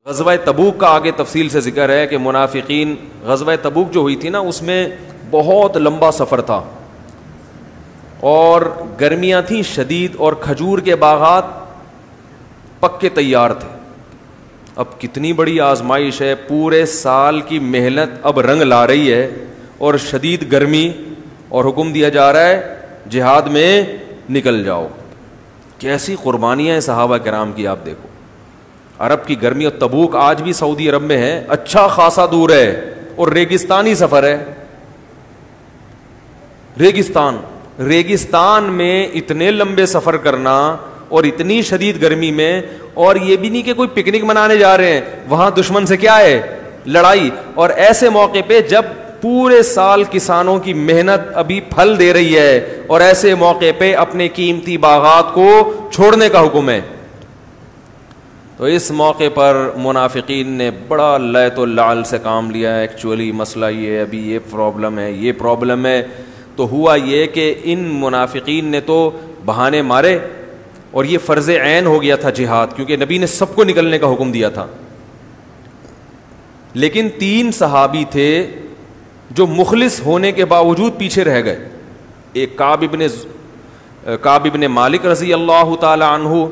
غزوہ تبوک کا آگے تفصیل سے ذکر ہے کہ منافقین، غزوہ تبوک جو ہوئی تھی نا، اس میں بہت لمبا سفر تھا اور گرمیاں تھیں شدید، اور کھجور کے باغات پکے تیار تھے. اب کتنی بڑی آزمائش ہے، پورے سال کی محنت اب رنگ لا رہی ہے اور شدید گرمی، اور حکم دیا جا رہا ہے جہاد میں نکل جاؤ. کیسی قربانیاں ہیں صحابہ کرام کی، آپ دیکھو. عرب کی گرمی، اور تبوک آج بھی سعودی عرب میں ہے، اچھا خاصا دور ہے اور ریگستانی سفر ہے. ریگستان میں اتنے لمبے سفر کرنا اور اتنی شدید گرمی میں، اور یہ بھی نہیں کہ کوئی پکنک منانے جا رہے ہیں، وہاں دشمن سے کیا ہے، لڑائی. اور ایسے موقع پہ جب پورے سال کسانوں کی محنت ابھی پھل دے رہی ہے، اور ایسے موقع پہ اپنے قیمتی باغات کو چھوڑنے کا حکم ہے. تو اس موقع پر منافقین نے بڑا لیت و لعل سے کام لیا ہے. ایکچولی مسئلہ یہ ہے، ابھی یہ پرابلم ہے، یہ پرابلم ہے. تو ہوا یہ کہ ان منافقین نے تو بہانے مارے، اور یہ فرض عین ہو گیا تھا جہاد، کیونکہ نبی نے سب کو نکلنے کا حکم دیا تھا. لیکن 3 صحابی تھے جو مخلص ہونے کے باوجود پیچھے رہ گئے. ایک کعب ابن مالک رضی اللہ تعالی عنہ،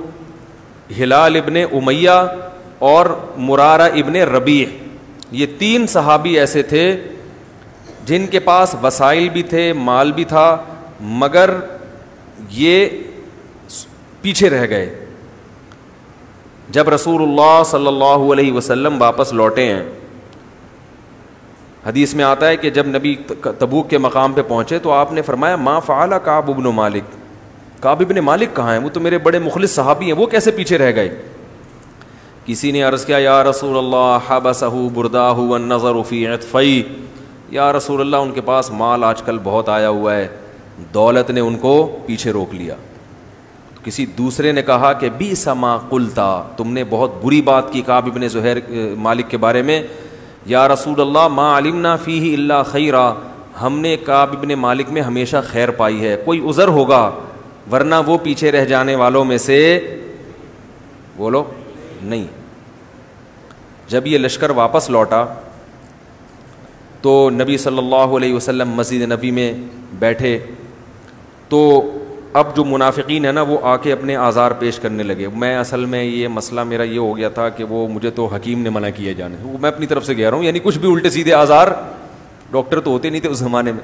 ہلال ابن امیہ، اور مرارہ ابن ربیع. یہ 3 صحابی ایسے تھے جن کے پاس وسائل بھی تھے، مال بھی تھا، مگر یہ پیچھے رہ گئے. جب رسول اللہ صلی اللہ علیہ وسلم واپس لوٹے ہیں، حدیث میں آتا ہے کہ جب نبی تبوک کے مقام پہ پہنچے تو آپ نے فرمایا ما فعل کعب ابن مالک، کعب ابن مالک کہاں ہیں؟ وہ تو میرے بڑے مخلص صحابی ہیں، وہ کیسے پیچھے رہ گئے؟ کسی نے عرض کیا یا رسول اللہ حبسہ برداہ والنظر فی عطفی، یا رسول اللہ ان کے پاس مال آج کل بہت آیا ہوا ہے، دولت نے ان کو پیچھے روک لیا. کسی دوسرے نے کہا کہ بیس ما قلتا، تم نے بہت بری بات کی کعب ابن زہیر مالک کے بارے میں. یا رسول اللہ ما علمنا فیہ الا خیرا، ہم نے کعب ابن مالک میں ہمیشہ خیر پائی ہے، کوئی عذر ہوگا، ورنہ وہ پیچھے رہ جانے والوں میں سے بولو نہیں. جب یہ لشکر واپس لوٹا تو نبی صلی اللہ علیہ وسلم مسجد نبی میں بیٹھے، تو اب جو منافقین ہیں نا وہ آ کے اپنے آزار پیش کرنے لگے. میں اصل میں یہ مسئلہ میرا یہ ہو گیا تھا کہ وہ مجھے تو حکیم نے منع کیے جانے، وہ میں اپنی طرف سے کہہ رہا ہوں، یعنی کچھ بھی الٹے سیدھے آزار، ڈاکٹر تو ہوتے نہیں تھے اس زمانے میں.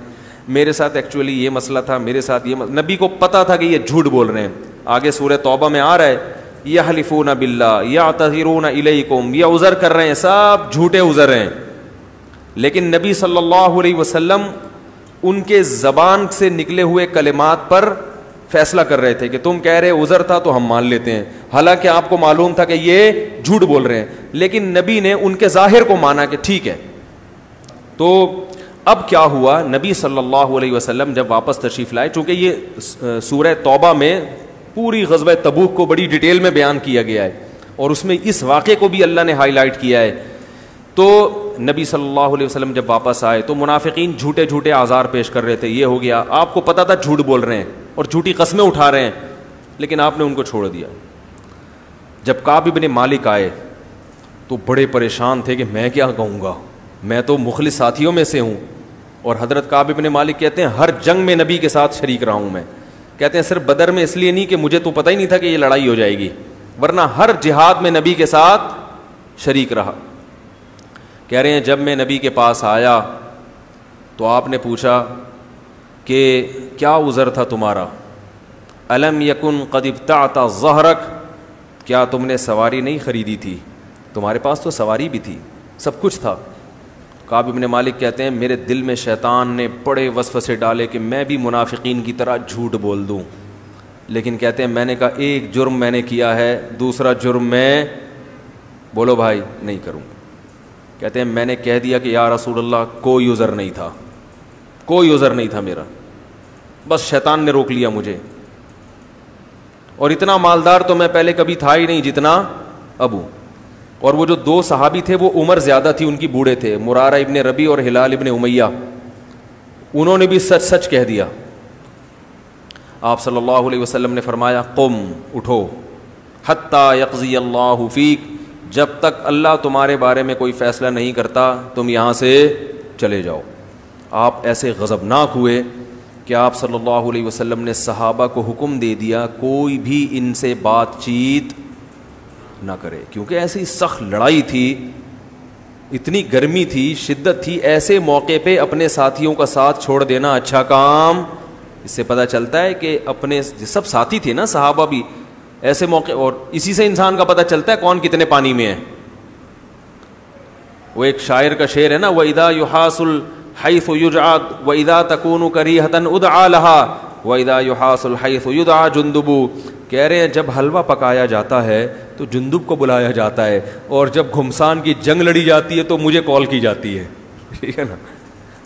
میرے ساتھ ایکچولی یہ مسئلہ تھا، میرے ساتھ یہ نبی کو پتہ تھا کہ یہ جھوٹ بول رہے ہیں. آگے سورہ توبہ میں آ رہا ہے یحلفون باللہ یعتذرون الیکم، یہ عذر کر رہے ہیں، سب جھوٹے عذر ہیں. لیکن نبی صلی اللہ علیہ وسلم ان کے زبان سے نکلے ہوئے کلمات پر فیصلہ کر رہے تھے کہ تم کہہ رہے عذر تھا تو ہم مان لیتے ہیں، حالانکہ آپ کو معلوم تھا کہ یہ جھوٹ بول رہے ہیں. لیکن نبی نے ان کے ظاہر کو مانا کہ ٹھیک ہے. تو اب کیا ہوا، نبی صلی اللہ علیہ وسلم جب واپس تشریف لائے، چونکہ یہ سورہ توبہ میں پوری غزوہ تبوک کو بڑی ڈیٹیل میں بیان کیا گیا ہے، اور اس میں اس واقعے کو بھی اللہ نے ہائی لائٹ کیا ہے. تو نبی صلی اللہ علیہ وسلم جب واپس آئے تو منافقین جھوٹے جھوٹے آزار پیش کر رہے تھے. یہ ہو گیا، آپ کو پتا تھا جھوٹ بول رہے ہیں اور جھوٹی قسمیں اٹھا رہے ہیں، لیکن آپ نے ان کو چھوڑ دیا. جب کعب ابن مالک آئے تو بڑے پریشان تھے کہ میں کیا کہوں گا، میں تو مخلص ساتھیوں میں سے ہوں. اور حضرت کعب ابن مالک کہتے ہیں ہر جنگ میں نبی کے ساتھ شریک رہا ہوں میں. کہتے ہیں صرف بدر میں اس لیے نہیں کہ مجھے تو پتہ ہی نہیں تھا کہ یہ لڑائی ہو جائے گی، ورنہ ہر جہاد میں نبی کے ساتھ شریک رہا. کہہ رہے ہیں جب میں نبی کے پاس آیا تو آپ نے پوچھا کہ کیا عذر تھا تمہارا؟ الم یکن قد ابتعت ظہرک، کیا تم نے سواری نہیں خریدی تھی؟ تمہارے پاس تو سواری بھی تھی، سب کچھ تھا. کعب ابن مالک کہتے ہیں میرے دل میں شیطان نے بڑے وسوسے ڈالے کہ میں بھی منافقین کی طرح جھوٹ بول دوں. لیکن کہتے ہیں میں نے کہا ایک جرم میں نے کیا ہے، دوسرا جرم میں بولو بھائی نہیں کروں. کہتے ہیں میں نے کہہ دیا کہ یا رسول اللہ کوئی عذر نہیں تھا، کوئی عذر نہیں تھا میرا، بس شیطان نے روک لیا مجھے. اور اتنا مالدار تو میں پہلے کبھی تھا ہی نہیں جتنا ابو. اور وہ جو 2 صحابی تھے وہ عمر زیادہ تھی ان کی، بوڑھے تھے، مرارہ ابن ربی اور ہلال ابن امیہ. انہوں نے بھی سچ سچ کہہ دیا. آپ صلی اللہ علیہ وسلم نے فرمایا قم، اٹھو، حتی یقضی اللہ فیک، جب تک اللہ تمہارے بارے میں کوئی فیصلہ نہیں کرتا تم یہاں سے چلے جاؤ. آپ ایسے غضبناک ہوئے کہ آپ صلی اللہ علیہ وسلم نے صحابہ کو حکم دے دیا کوئی بھی ان سے بات چیت نہ کرے, کیونکہ ایسی سخت لڑائی تھی, اتنی گرمی تھی, شدت تھی. ایسے موقع پہ اپنے ساتھیوں کا ساتھ چھوڑ دینا اچھا کام. اس سے پتہ چلتا ہے کہ اپنے سب ساتھی تھے نا صحابہ بھی ایسے موقع, اور اسی سے انسان کا پتہ چلتا ہے کون کتنے پانی میں ہے. وہ ایک شاعر کا شعر ہے نا, وَإِذَا يُحَاسُ الْحَيْثُ يُجْعَدْ وَإِذَا تَكُونُ كَرِيهَةً اُدْعَى لَهَا وَإِذَا يُحَاسُ الْحَيْثُ يُدْعَى جُنْدُبُ. کہہ رہے ہیں جب حلوہ پکایا جاتا ہے تو جندب کو بلایا جاتا ہے, اور جب گھمسان کی جنگ لڑی جاتی ہے تو مجھے کال کی جاتی ہے. ٹھیک ہے نا.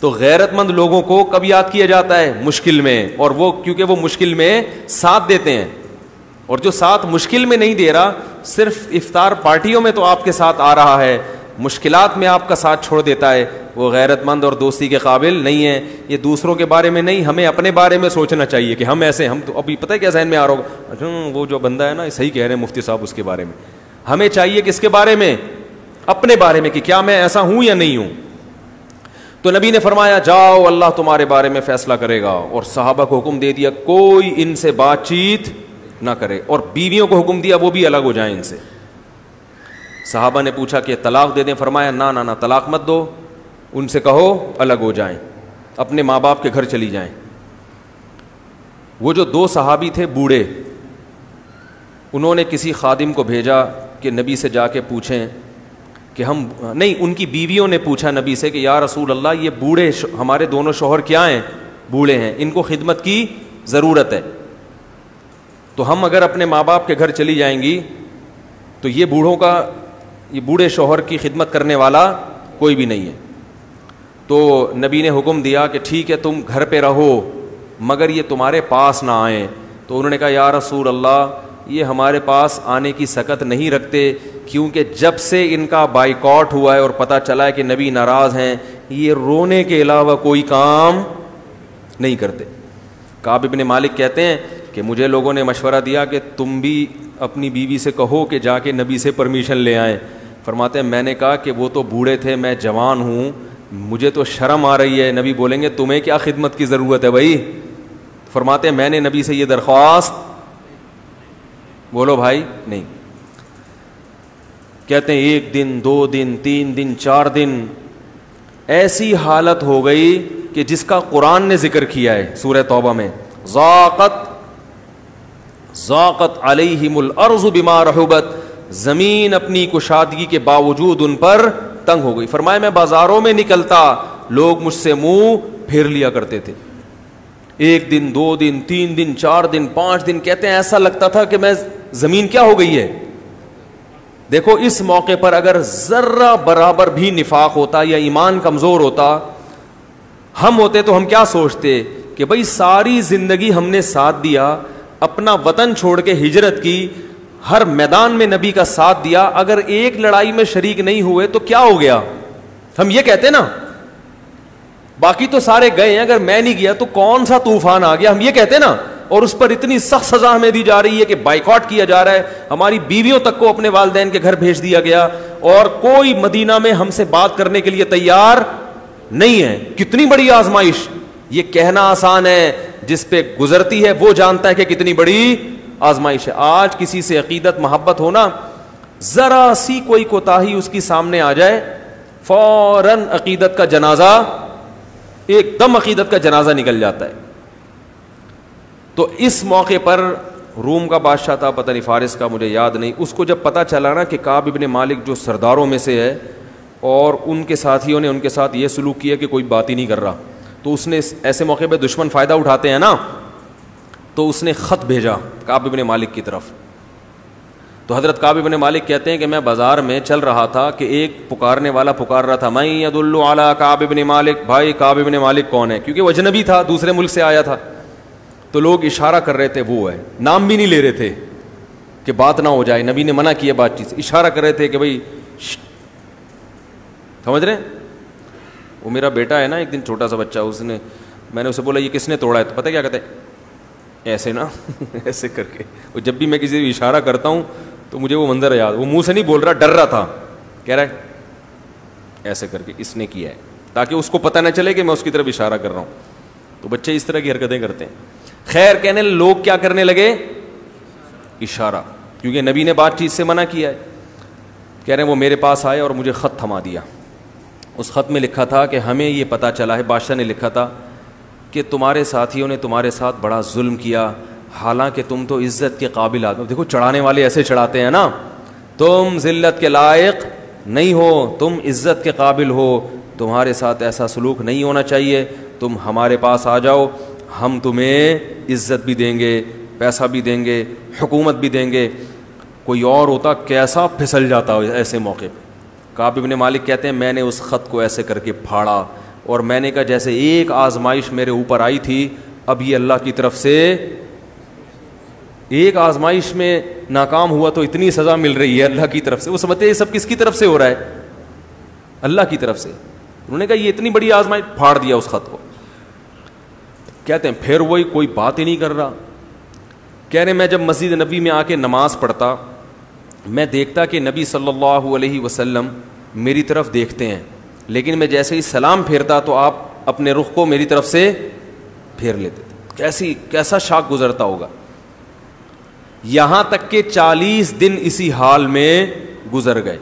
تو غیرت مند لوگوں کو کب یاد کیا جاتا ہے؟ مشکل میں. اور وہ کیونکہ وہ مشکل میں ساتھ دیتے ہیں, اور جو ساتھ مشکل میں نہیں دے رہا, صرف افطار پارٹیوں میں تو آپ کے ساتھ آ رہا ہے, مشکلات میں آپ کا ساتھ چھوڑ دیتا ہے, وہ غیرت مند اور دوستی کے قابل نہیں ہے. یہ دوسروں کے بارے میں نہیں, ہمیں اپنے بارے میں سوچنا چاہیے کہ ہم ایسے, ہم تو ابھی پتہ ہے کیا ذہن میں آ رہا ہوگا, اچھا وہ جو بندہ ہے نا صحیح کہہ رہے ہیں مفتی صاحب, اس کے بارے میں ہمیں چاہیے کس کے بارے میں؟ اپنے بارے میں, کہ کیا میں ایسا ہوں یا نہیں ہوں. تو نبی نے فرمایا جاؤ اللہ تمہارے بارے میں فیصلہ کرے گا, اور صحابہ کو حکم دے دیا کوئی ان سے بات چیت نہ کرے, اور بیویوں کو حکم دیا وہ بھی الگ ہو جائیں ان سے. صحابہ نے پوچھا کہ طلاق دے دیں, فرمایا نہ نہ نہ, طلاق مت دو, ان سے کہو الگ ہو جائیں, اپنے ماں باپ کے گھر چلی جائیں. وہ جو 2 صحابی تھے بوڑھے, انہوں نے کسی خادم کو بھیجا کہ نبی سے جا کے پوچھیں کہ ہم نہیں, ان کی بیویوں نے پوچھا نبی سے کہ یا رسول اللہ یہ بوڑھے ہمارے دونوں شوہر کیا ہیں, بوڑھے ہیں, ان کو خدمت کی ضرورت ہے, تو ہم اگر اپنے ماں باپ کے گھر چلی جائیں گی تو یہ بوڑھے شوہر کی خدمت کرنے والا کوئی بھی نہیں ہے. تو نبی نے حکم دیا کہ ٹھیک ہے تم گھر پہ رہو مگر یہ تمہارے پاس نہ آئیں. تو انہوں نے کہا یا رسول اللہ یہ ہمارے پاس آنے کی سکت نہیں رکھتے, کیونکہ جب سے ان کا بائیکاٹ ہوا ہے اور پتہ چلا ہے کہ نبی ناراض ہیں, یہ رونے کے علاوہ کوئی کام نہیں کرتے. کعب ابن مالک کہتے ہیں کہ مجھے لوگوں نے مشورہ دیا کہ تم بھی اپنی بیوی سے کہو کہ جا کے نبی سے پرمیشن لے آئیں. فرماتے ہیں میں نے کہا کہ وہ تو بوڑھے تھے, میں جوان ہوں, مجھے تو شرم آ رہی ہے. نبی بولیں گے تمہیں کیا خدمت کی ضرورت ہے بھائی. فرماتے ہیں میں نے نبی سے یہ درخواست, بولو بھائی, نہیں. کہتے ہیں 1 دن 2 دن 3 دن 4 دن ایسی حالت ہو گئی کہ جس کا قرآن نے ذکر کیا ہے سورہ توبہ میں, ضاقت علیہم الارض بما رحبت, زمین اپنی کشادگی کے باوجود ان پر تنگ ہو گئی. فرمایا میں بازاروں میں نکلتا لوگ مجھ سے منہ پھیر لیا کرتے تھے. 1 دن 2 دن 3 دن 4 دن 5 دن, کہتے ہیں ایسا لگتا تھا کہ میں زمین کیا ہو گئی ہے. دیکھو اس موقع پر اگر ذرہ برابر بھی نفاق ہوتا یا ایمان کمزور ہوتا, ہم ہوتے تو ہم کیا سوچتے کہ بھئی ساری زندگی ہم نے ساتھ دیا, اپنا وطن چھوڑ کے ہجرت کی, ہر میدان میں نبی کا ساتھ دیا, اگر ایک لڑائی میں شریک نہیں ہوئے تو کیا ہو گیا, ہم یہ کہتے نا. باقی تو سارے گئے ہیں, اگر میں نہیں گیا تو کون سا طوفان آ گیا, ہم یہ کہتے نا. اور اس پر اتنی سخت سزا ہمیں دی جا رہی ہے کہ بائیکاٹ کیا جا رہا ہے, ہماری بیویوں تک کو اپنے والدین کے گھر بھیج دیا گیا, اور کوئی مدینہ میں ہم سے بات کرنے کے لیے تیار نہیں ہے. کتنی بڑی آزمائش. یہ کہنا آسان ہے, جس پہ گزرتی ہے وہ جانتا ہے کہ کتنی بڑی آزمائش ہے. آج کسی سے عقیدت محبت ہونا, ذرا سی کوئی کوتاہی اس کی سامنے آ جائے, فوراً عقیدت کا جنازہ, ایک دم عقیدت کا جنازہ نکل جاتا ہے. تو اس موقع پر روم کا بادشاہ تھا, پتہ نہیں فارس کا, مجھے یاد نہیں, اس کو جب پتہ چلا نا کہ کعب ابن مالک جو سرداروں میں سے ہے اور ان کے ساتھیوں نے ان کے ساتھ یہ سلوک کیا کہ کوئی بات ہی نہیں کر رہا, تو اس نے ایسے موقع پہ دشمن فائدہ اٹھاتے ہیں نا, تو اس نے خط بھیجا کعب ابن مالک کی طرف. تو حضرت کعب ابن مالک کہتے ہیں کہ میں بازار میں چل رہا تھا کہ ایک پکارنے والا پکار رہا تھا, میں یدل علی کعب ابن مالک, بھائی کعب ابن مالک کون ہے, کیونکہ وہ اجنبی تھا, دوسرے ملک سے آیا تھا. تو لوگ اشارہ کر رہے تھے وہ ہے, نام بھی نہیں لے رہے تھے کہ بات نہ ہو جائے, نبی نے منع کیا بات چیت, اشارہ کر رہے تھے کہ بھائی سمجھ رہے ہیں. وہ میرا بیٹا ہے نا, ایک دن چھوٹا سا بچہ, اس نے, میں نے اسے بولا یہ کس نے توڑا ہے, تو پتہ کیا کہتے ہیں, ایسے نا ایسے کر کے. اور جب بھی میں کسی کو اشارہ کرتا ہوں تو مجھے وہ منظر یاد, وہ منہ سے نہیں بول رہا, ڈر رہا تھا, کہہ رہا ہے ایسے کر کے اس نے کیا ہے, تاکہ اس کو پتہ نہ چلے کہ میں اس کی طرف اشارہ کر رہا ہوں. تو بچے اس طرح کی حرکتیں کرتے ہیں. خیر کہنے لوگ کیا کرنے لگے, اشارہ, کیونکہ نبی نے بات چیت سے منع کیا ہے. کہہ رہے ہیں وہ میرے پاس آئے اور مجھے خط تھما دیا. اس خط میں لکھا تھا کہ ہمیں یہ پتہ چلا ہے, بادشاہ نے لکھا تھا کہ تمہارے ساتھیوں نے تمہارے ساتھ بڑا ظلم کیا, حالانکہ تم تو عزت کے قابل آدمی. دیکھو چڑھانے والے ایسے چڑھاتے ہیں نا, تم ذلت کے لائق نہیں ہو, تم عزت کے قابل ہو, تمہارے ساتھ ایسا سلوک نہیں ہونا چاہیے, تم ہمارے پاس آ جاؤ, ہم تمہیں عزت بھی دیں گے, پیسہ بھی دیں گے, حکومت بھی دیں گے. کوئی اور ہوتا کیسا پھسل جاتا ہو ایسے موقع پہ. کعب بن مالک کہتے ہیں میں نے اس خط کو ایسے کر کے پھاڑا اور میں نے کہا جیسے ایک آزمائش میرے اوپر آئی تھی, اب یہ اللہ کی طرف سے, ایک آزمائش میں ناکام ہوا تو اتنی سزا مل رہی ہے اللہ کی طرف سے. وہ سمجھتے ہیں یہ سب کس کی طرف سے ہو رہا ہے, اللہ کی طرف سے. انہوں نے کہا یہ اتنی بڑی آزمائش, پھاڑ دیا اس خط کو. کہتے ہیں پھر وہی کوئی بات ہی نہیں کر رہا. کہہ رہے میں جب مسجد نبی میں آ کے نماز پڑھتا, میں دیکھتا کہ نبی صلی اللہ علیہ وسلم میری طرف دیکھتے ہیں, لیکن میں جیسے ہی سلام پھیرتا تو آپ اپنے رخ کو میری طرف سے پھیر لیتے تھے. کیسا شاک گزرتا ہوگا. یہاں تک کہ 40 دن اسی حال میں گزر گئے.